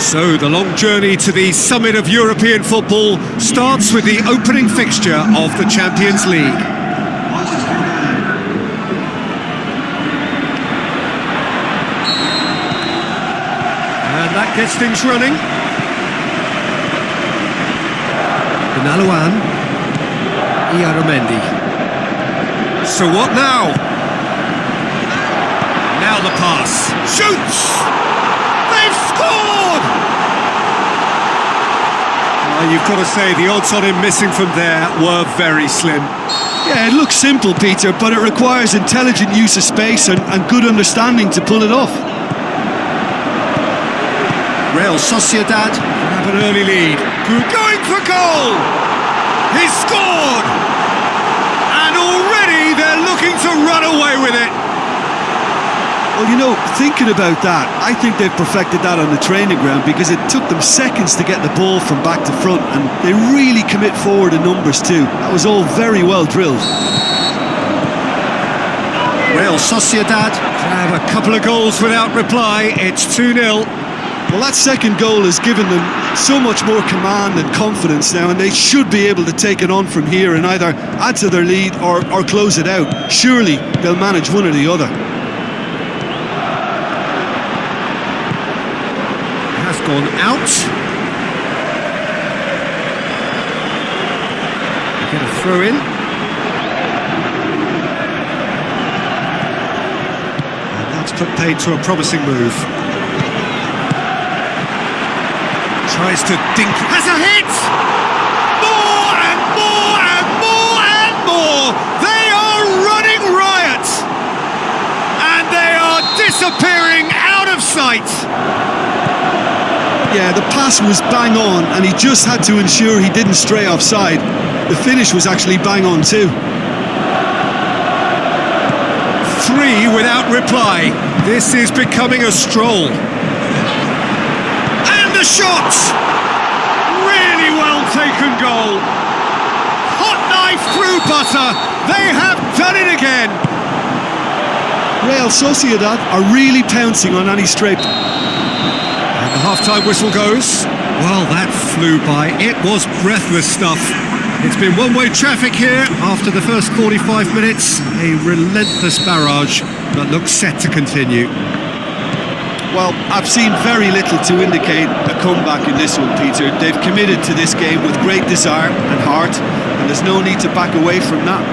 So the long journey to the summit of European football starts with the opening fixture of the Champions League. And that gets things running. Benalouan, Iaramendi. So what now? Now the pass. Shoots! They've scored! You've got to say, the odds on him missing from there were very slim. Yeah, it looks simple, Peter, but it requires intelligent use of space and good understanding to pull it off. Real Sociedad have an early lead. Going for goal! He's scored! And already they're looking to run away with it. Well, you know, thinking about that, I think they've perfected that on the training ground because it took them seconds to get the ball from back to front, and they really commit forward in numbers too. That was all very well drilled. Real Sociedad have a couple of goals without reply. It's 2-0. Well, that second goal has given them so much more command and confidence now, and they should be able to take it on from here and either add to their lead or close it out. Surely they'll manage one or the other. Has gone out. Get a throw in. And that's put paid to a promising move. Tries to dink. Has a hit! More and more and more and more! They are running riot! And they are disappearing out of sight! Yeah, the pass was bang on, and he just had to ensure he didn't stray offside. The finish was actually bang on too. 3 without reply. This is becoming a stroll. And the shot! Really well taken goal. Hot knife through butter. They have done it again. Real Sociedad are really pouncing on any stray. The half-time whistle goes. Well, that flew by. It was breathless stuff. It's been one-way traffic here after the first 45 minutes. A relentless barrage that looks set to continue. Well, I've seen very little to indicate a comeback in this one, Peter. They've committed to this game with great desire and heart, and there's no need to back away from that.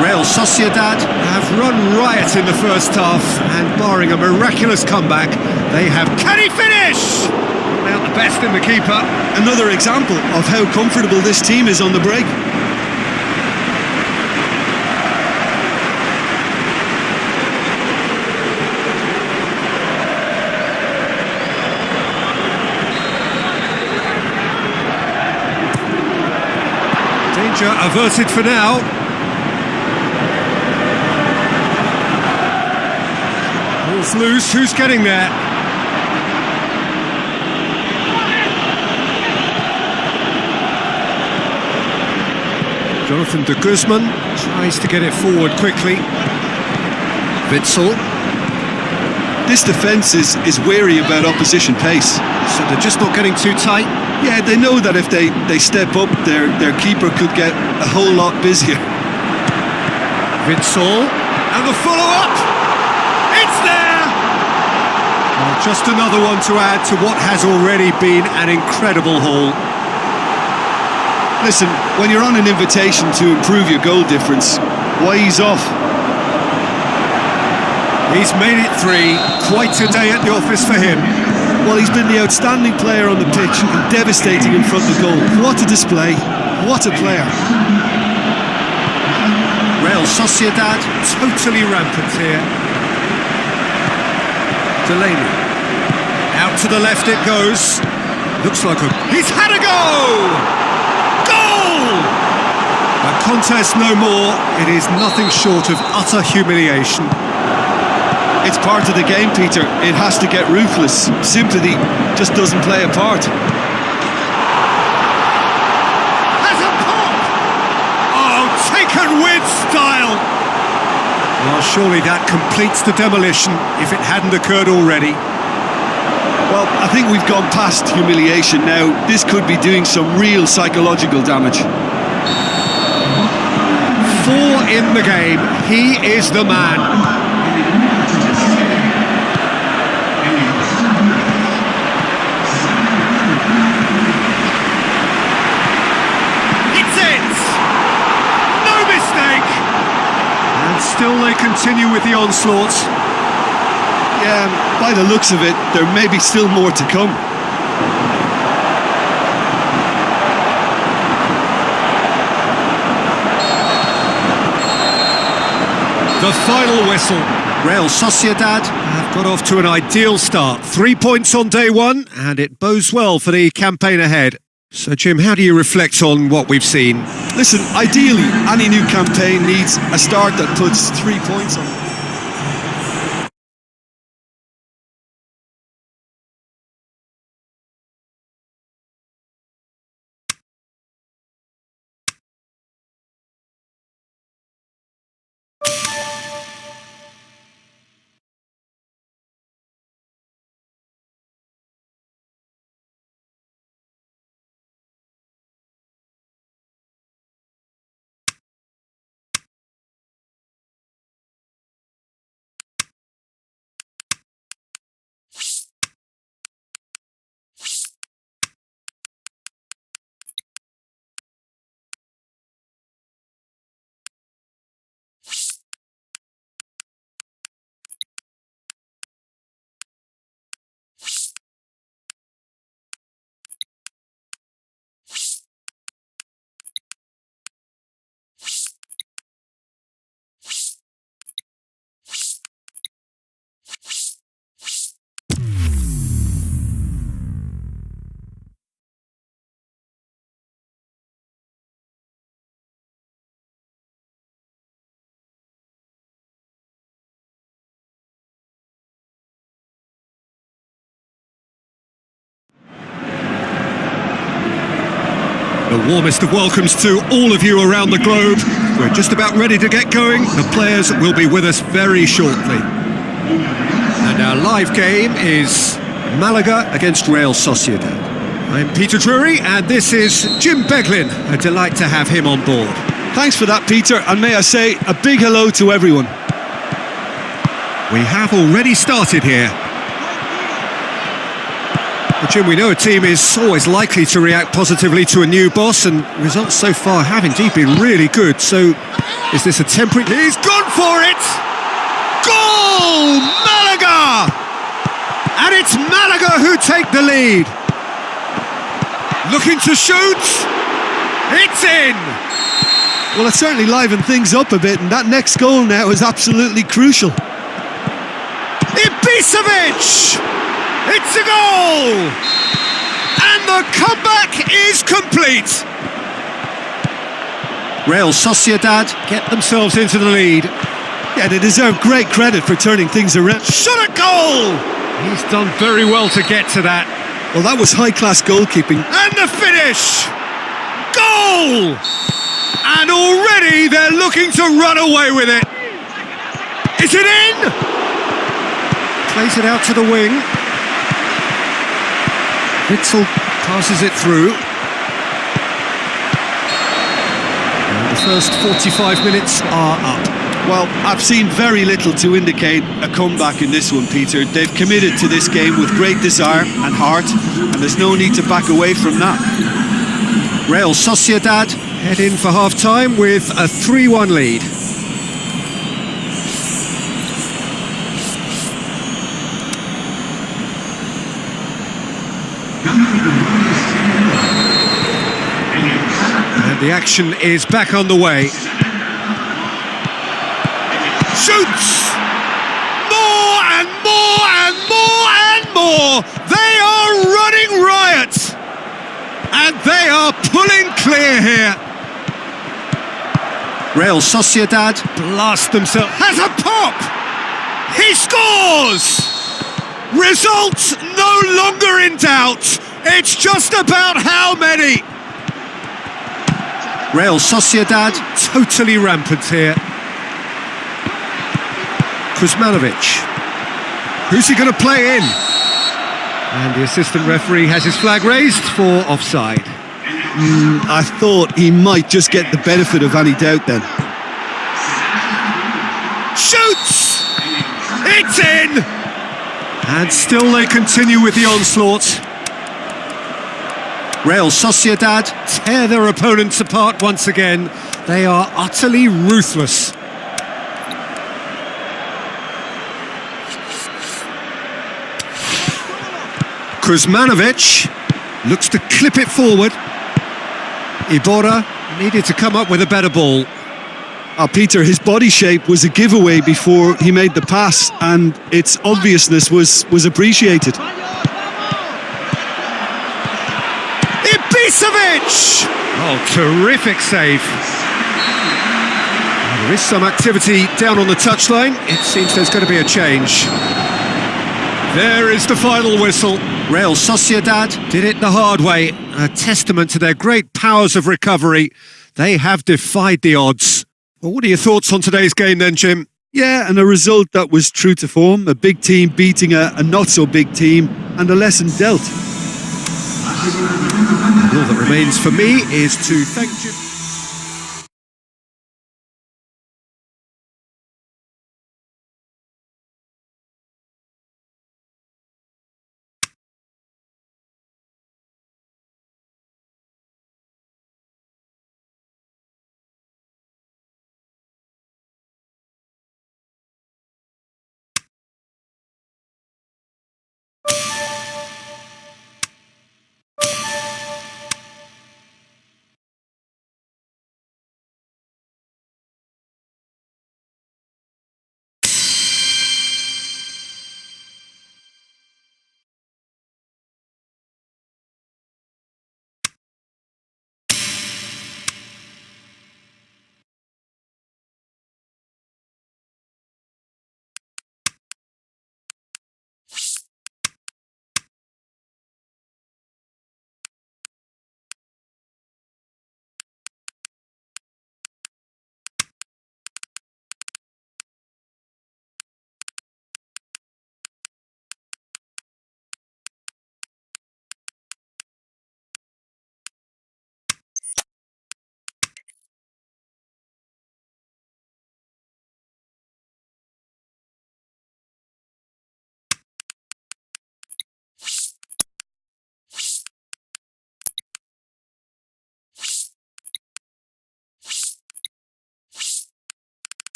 Real Sociedad have run riot in the first half, and barring a miraculous comeback, they have... Can he finish? Out the best in the keeper. Another example of how comfortable this team is on the break. Danger averted for now. Ball's loose, who's getting there? Jonathan de Guzman tries to get it forward quickly. Witsel. This defence is wary about opposition pace. So they're just not getting too tight? Yeah, they know that if they step up, their keeper could get a whole lot busier. Witsel. And the follow-up! It's there! Well, just another one to add to what has already been an incredible haul. Listen, when you're on an invitation to improve your goal difference, why ease off? He's made it 3. Quite a day at the office for him. Well, he's been the outstanding player on the pitch and devastating in front of goal. What a display. What a player. Real Sociedad totally rampant here. Delaney. Out to the left it goes. Looks like he's had a go! A contest no more. It is nothing short of utter humiliation. It's part of the game, Peter. It has to get ruthless. Sympathy just doesn't play a part. Has a pop! Oh, taken with style! Well, surely that completes the demolition if it hadn't occurred already. Well, I think we've gone past humiliation now. This could be doing some real psychological damage. 4 in the game. He is the man. It's it! No mistake! And still they continue with the onslaught. Yeah, by the looks of it, there may be still more to come. The final whistle. Real Sociedad have got off to an ideal start. 3 points on day one, and it bodes well for the campaign ahead. So, Jim, how do you reflect on what we've seen? Listen, ideally, any new campaign needs a start that puts 3 points on. The warmest of welcomes to all of you around the globe. We're just about ready to get going. The players will be with us very shortly. And our live game is Malaga against Real Sociedad. I'm Peter Drury, and this is Jim Beglin. A delight to have him on board. Thanks for that, Peter, and may I say a big hello to everyone. We have already started here. But Jim, we know a team is always likely to react positively to a new boss, and results so far have indeed been really good. So, is this a temporary... He's gone for it! Goal! Malaga! And it's Malaga who take the lead. Looking to shoot. It's in! Well, it certainly livened things up a bit, and that next goal now is absolutely crucial. Ibisevic! It's a goal! And the comeback is complete! Real Sociedad get themselves into the lead. Yeah, they deserve great credit for turning things around. Shot a goal! He's done very well to get to that. Well, that was high-class goalkeeping. And the finish! Goal! And already they're looking to run away with it. Is it in? Plays it out to the wing. Witzel passes it through. And the first 45 minutes are up. Well, I've seen very little to indicate a comeback in this one, Peter. They've committed to this game with great desire and heart, and there's no need to back away from that. Real Sociedad head in for half-time with a 3-1 lead. And the action is back on the way. Shoots! More and more and more and more! They are running riot! And they are pulling clear here. Real Sociedad blast themselves. Has a pop! He scores! Results no longer in doubt. It's just about how many. Real Sociedad totally rampant here. Kuzmanovic. Who's he going to play in? And the assistant referee has his flag raised for offside. I thought he might just get the benefit of any doubt then. Shoots! It's in! And still they continue with the onslaught. Real Sociedad tear their opponents apart once again. They are utterly ruthless. Kuzmanovic looks to clip it forward. Iborra needed to come up with a better ball. Peter, his body shape was a giveaway before he made the pass, and its obviousness was appreciated. Ibisevic! Oh, terrific save. There is some activity down on the touchline. It seems there's going to be a change. There is the final whistle. Real Sociedad did it the hard way. A testament to their great powers of recovery. They have defied the odds. Well, what are your thoughts on today's game then, Jim? Yeah, and a result that was true to form. A big team beating a not-so-big team, and a lesson dealt. And all that remains for me is to thank Jim.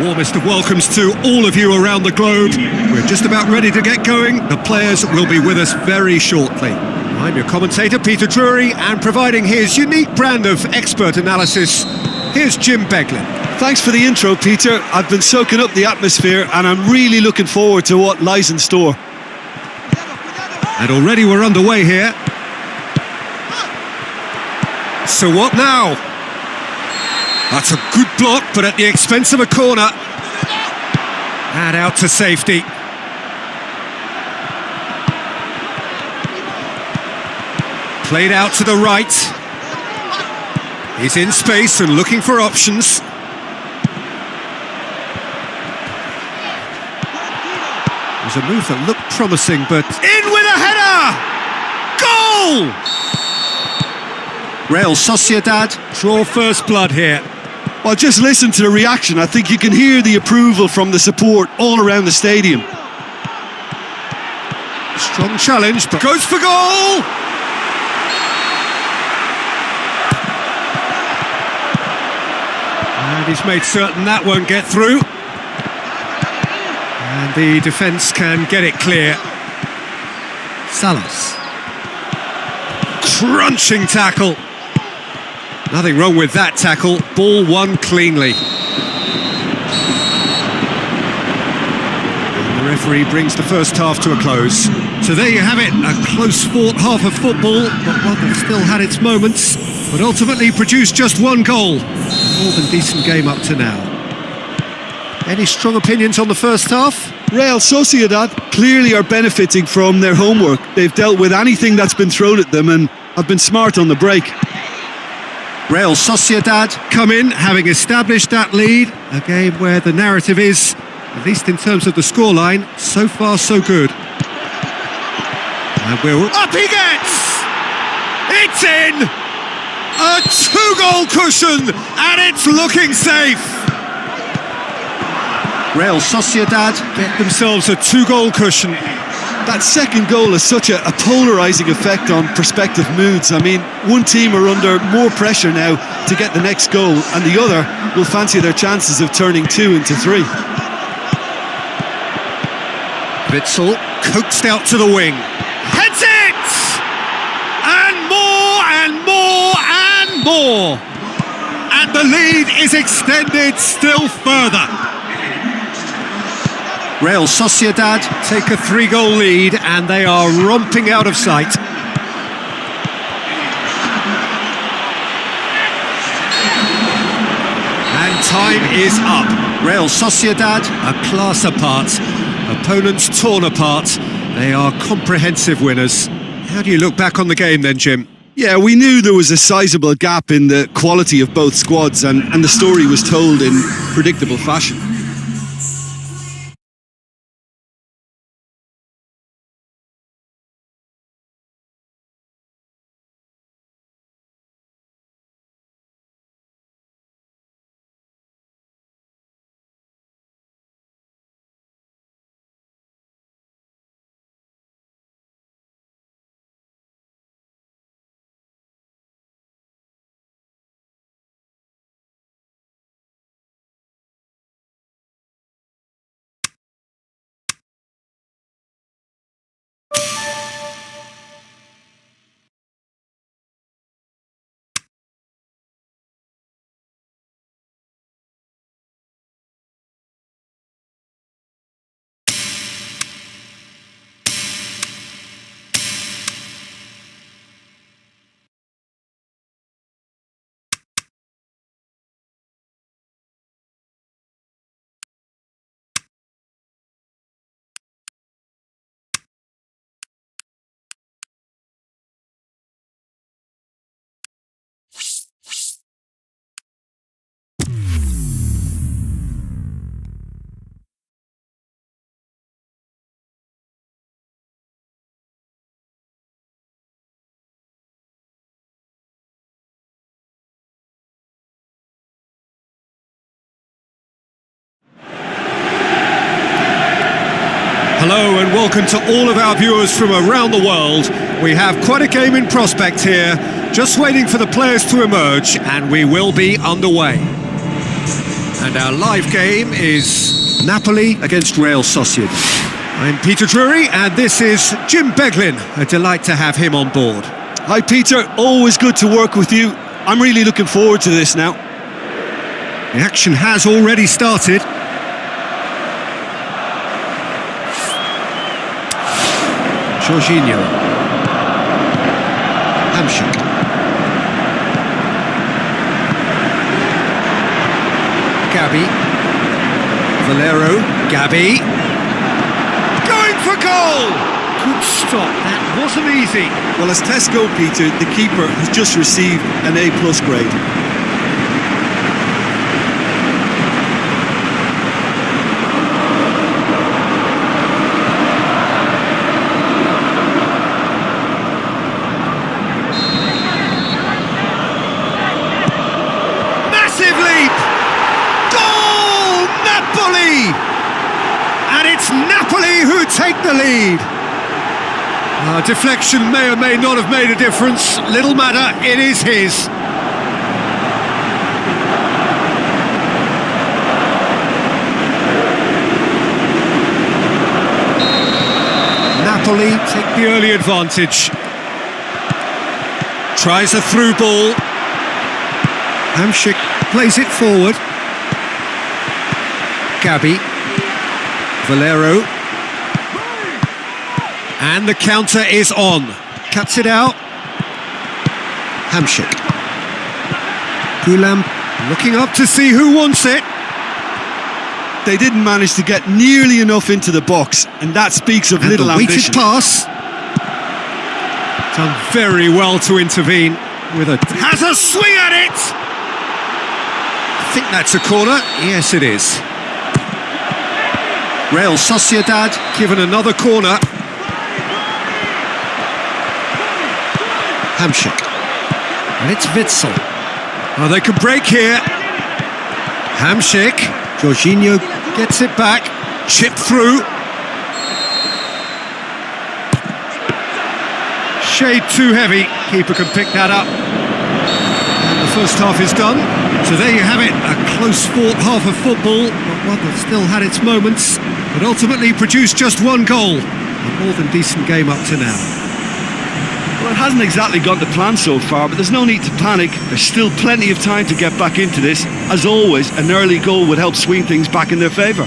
Warmest of welcomes to all of you around the globe. We're just about ready to get going. The players will be with us very shortly. I'm your commentator, Peter Drury, and providing his unique brand of expert analysis, here's Jim Beglin. Thanks for the intro, Peter. I've been soaking up the atmosphere, and I'm really looking forward to what lies in store. And already we're underway here. So what now? That's a good block, but at the expense of a corner. And out to safety. Played out to the right. He's in space and looking for options. It was a move that looked promising, but in with a header! Goal! Real Sociedad draw first blood here. Well, just listen to the reaction. I think you can hear the approval from the support all around the stadium. Strong challenge, but goes for goal! And he's made certain that won't get through. And the defence can get it clear. Salas. Crunching tackle. Nothing wrong with that tackle. Ball won cleanly. And the referee brings the first half to a close. So there you have it, a close-fought half of football, but one that still had its moments, but ultimately produced just one goal. More than decent game up to now. Any strong opinions on the first half? Real Sociedad clearly are benefiting from their homework. They've dealt with anything that's been thrown at them and have been smart on the break. Real Sociedad come in having established that lead, a game where the narrative is, at least in terms of the scoreline, so far so good. And up he gets! It's in! A two-goal cushion, and it's looking safe! Real Sociedad get themselves a two-goal cushion. That second goal has such a polarising effect on prospective moods. I mean, one team are under more pressure now to get the next goal, and the other will fancy their chances of turning 2 into 3. Witsel coaxed out to the wing. Heads it! And more and more and more! And the lead is extended still further. Real Sociedad take a 3-goal lead and they are romping out of sight. And time is up. Real Sociedad, a class apart. Opponents torn apart. They are comprehensive winners. How do you look back on the game then, Jim? Yeah, we knew there was a sizable gap in the quality of both squads, and the story was told in predictable fashion. Hello and welcome to all of our viewers from around the world. We have quite a game in prospect here, just waiting for the players to emerge, and we will be underway. And our live game is Napoli against Real Sociedad. I'm Peter Drury and this is Jim Beglin. A delight to have him on board. Hi Peter, always good to work with you. I'm really looking forward to this now. The action has already started. Jorginho. Hamsik. Gabi. Valero. Gabi. Going for goal! Good stop, that wasn't easy. Well, as test goalkeeper, the keeper has just received an A+ grade. Massive leap! Goal! Napoli! And it's Napoli who take the lead. Deflection may or may not have made a difference. Little matter, it is his. Napoli take the early advantage. Tries a through ball. Hamsik plays it forward. Gabi. Valero. And the counter is on. Cuts it out. Hamsik. Gulam looking up to see who wants it. They didn't manage to get nearly enough into the box, and that speaks of And little the weighted ambition. pass. Done very well to intervene with a... Has a swing at it! I think that's a corner. Yes, it is. Real Sociedad given another corner. Hamsik. And it's Witsel. Oh, they can break here. Hamsik. Jorginho gets it back. Chip through. Shade too heavy. Keeper can pick that up. And the first half is done. So there you have it. A close fought half of football, but one that still had its moments, but ultimately produced just one goal. A more than decent game up to now. Well, it hasn't exactly gone to plan so far, but there's no need to panic. There's still plenty of time to get back into this. As always, an early goal would help swing things back in their favour.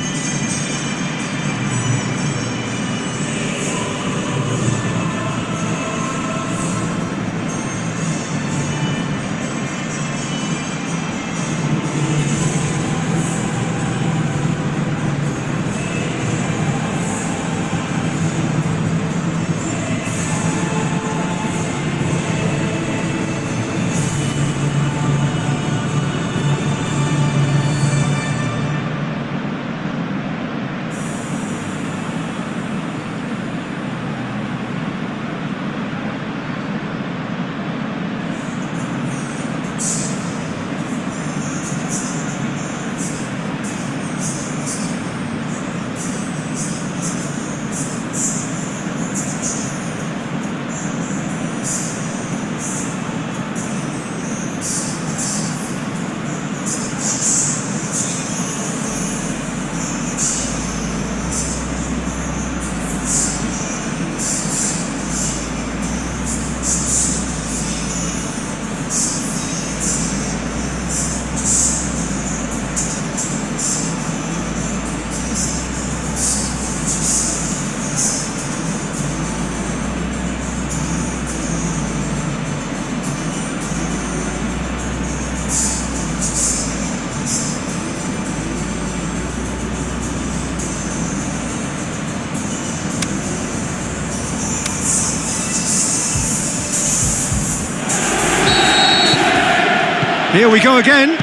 Here we go again.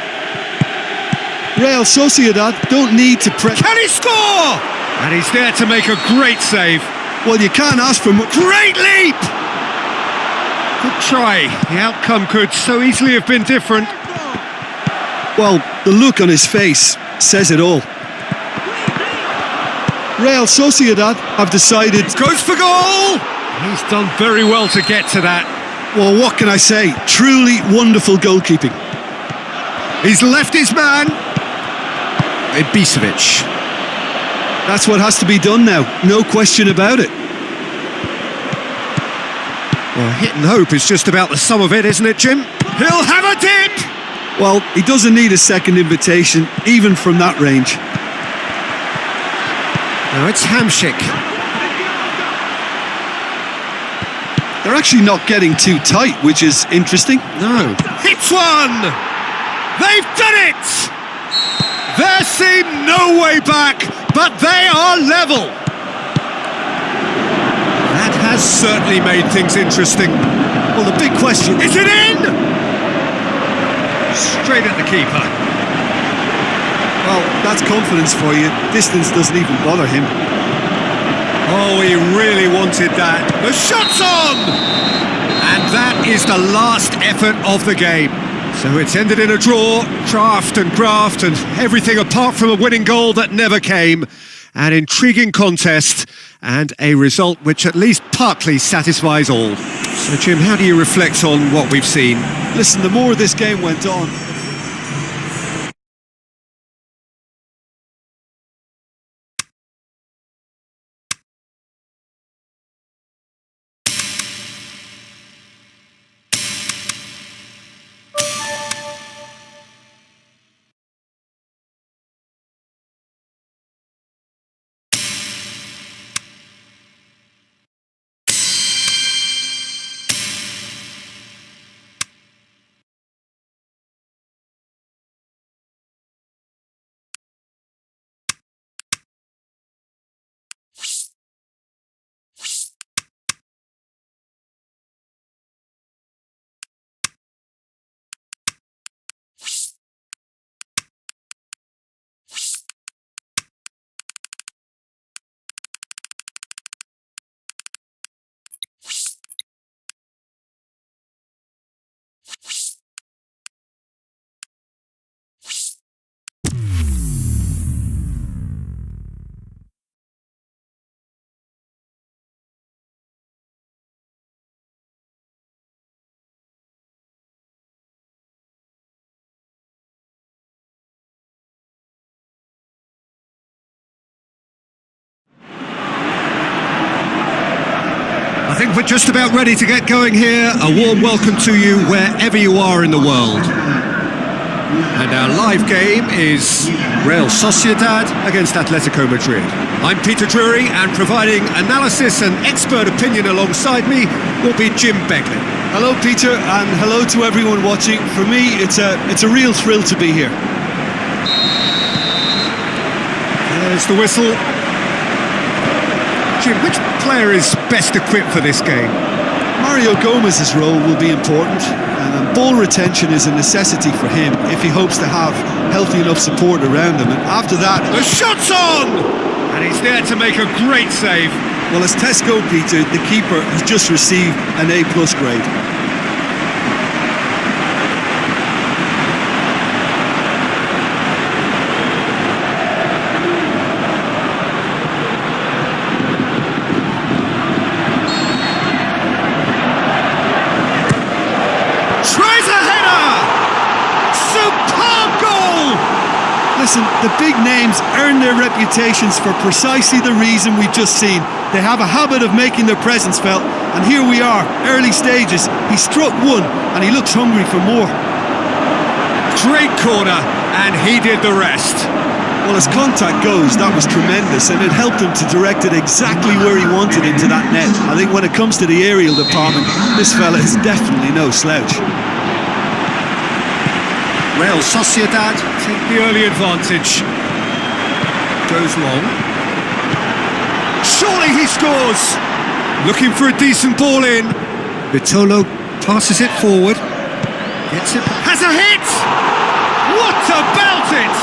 Real Sociedad don't need to press. Can he score? And he's there to make a great save. Well, you can't ask for much. Great leap! Good try. The outcome could so easily have been different. Well, the look on his face says it all. Real Sociedad have decided. Goes for goal! He's done very well to get to that. Well, what can I say? Truly wonderful goalkeeping. He's left his man. Ibisevic. That's what has to be done now, no question about it. Well, hit and hope is just about the sum of it, isn't it, Jim? He'll have a dip! Well, he doesn't need a second invitation, even from that range. Now it's Hamsik. They're actually not getting too tight, which is interesting. No. Hits one! They've done it! There seemed no way back, but they are level. That has certainly made things interesting. Well, the big question... Is it in? Straight at the keeper. Well, that's confidence for you. Distance doesn't even bother him. Oh, he really wanted that. The shot's on! And that is the last effort of the game. So it's ended in a draw, draft and graft and everything apart from a winning goal that never came. An intriguing contest and a result which at least partly satisfies all. So Jim, how do you reflect on what we've seen? Listen, the more this game went on... I think we're just about ready to get going here. A warm welcome to you wherever you are in the world. And our live game is Real Sociedad against Atletico Madrid. I'm Peter Drury, and providing analysis and expert opinion alongside me will be Jim Beglin. Hello, Peter, and hello to everyone watching. For me, it's a real thrill to be here. There's the whistle. Jim, which player is best equipped for this game? Mario Gomez's role will be important. Ball retention is a necessity for him if he hopes to have healthy enough support around him. And after that... The shot's on! And he's there to make a great save. Well, as tests go, Peter, the keeper has just received an A+ grade. Listen, the big names earn their reputations for precisely the reason we've just seen. They have a habit of making their presence felt, and here we are, early stages. He struck one, and he looks hungry for more. Great corner, and he did the rest. Well, as contact goes, that was tremendous, and it helped him to direct it exactly where he wanted into that net. I think when it comes to the aerial department, this fella is definitely no slouch. Real Sociedad take the early advantage. Goes long. Surely he scores! Looking for a decent ball in. Vitolo passes it forward. Gets it. Has a hit! What about it?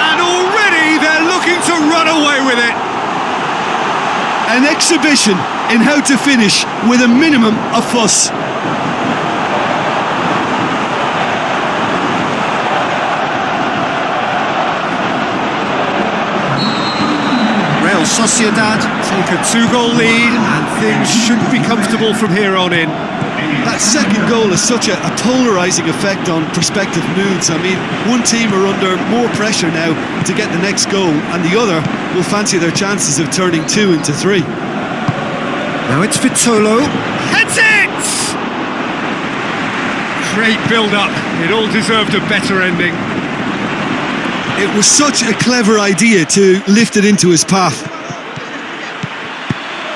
And already they're looking to run away with it. An exhibition in how to finish with a minimum of fuss. Sociedad take a 2-goal lead and things should be comfortable from here on in. That second goal has such a polarising effect on prospective moods. I mean, one team are under more pressure now to get the next goal, and the other will fancy their chances of turning 2 into 3. Now it's Vitolo. Heads it! Great build-up. It all deserved a better ending. It was such a clever idea to lift it into his path.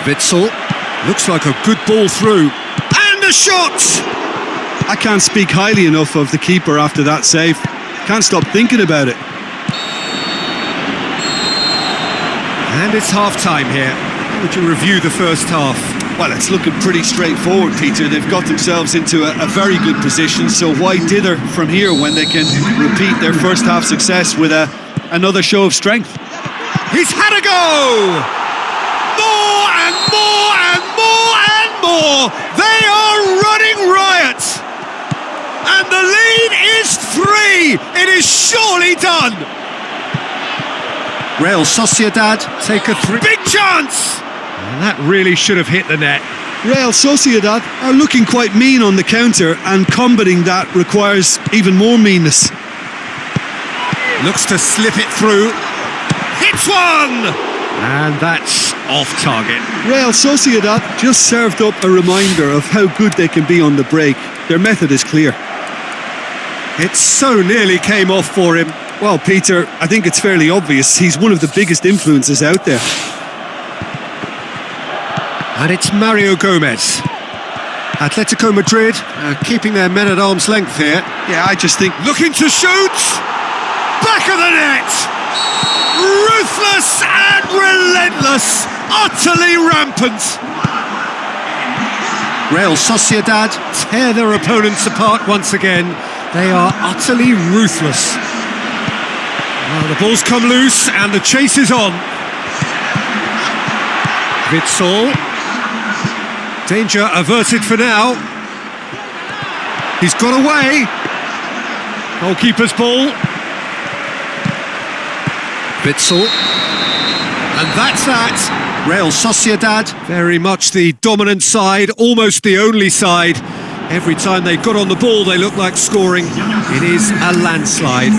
Witsel Looks like a good ball through. And a shot! I can't speak highly enough of the keeper after that save. Can't stop thinking about it. And it's half-time here. How would you review the first half? Well, it's looking pretty straightforward, Peter. They've got themselves into a very good position, so why dither from here when they can repeat their first half success with another show of strength? He's had a go! More and more and more and more! They are running riot! And the lead is 3! It is surely done! Real Sociedad take a big chance! And that really should have hit the net. Real Sociedad are looking quite mean on the counter, and combating that requires even more meanness. Looks to slip it through. Hits one! And that's off target. Real Sociedad just served up a reminder of how good they can be on the break. Their method is clear. It so nearly came off for him. Well, Peter, I think it's fairly obvious. He's one of the biggest influences out there. And it's Mario Gomez. Atletico Madrid keeping their men at arm's length here. Yeah, I just think... Looking to shoot! Back of the net! Ruthless and relentless! Utterly rampant! Real Sociedad tear their opponents apart once again. They are utterly ruthless. Well, the ball's come loose and the chase is on. Witsel. Danger averted for now. He's got away. Goalkeeper's ball. Witsel. And that's that. Real Sociedad, very much the dominant side, almost the only side. Every time they got on the ball, they looked like scoring. It is a landslide.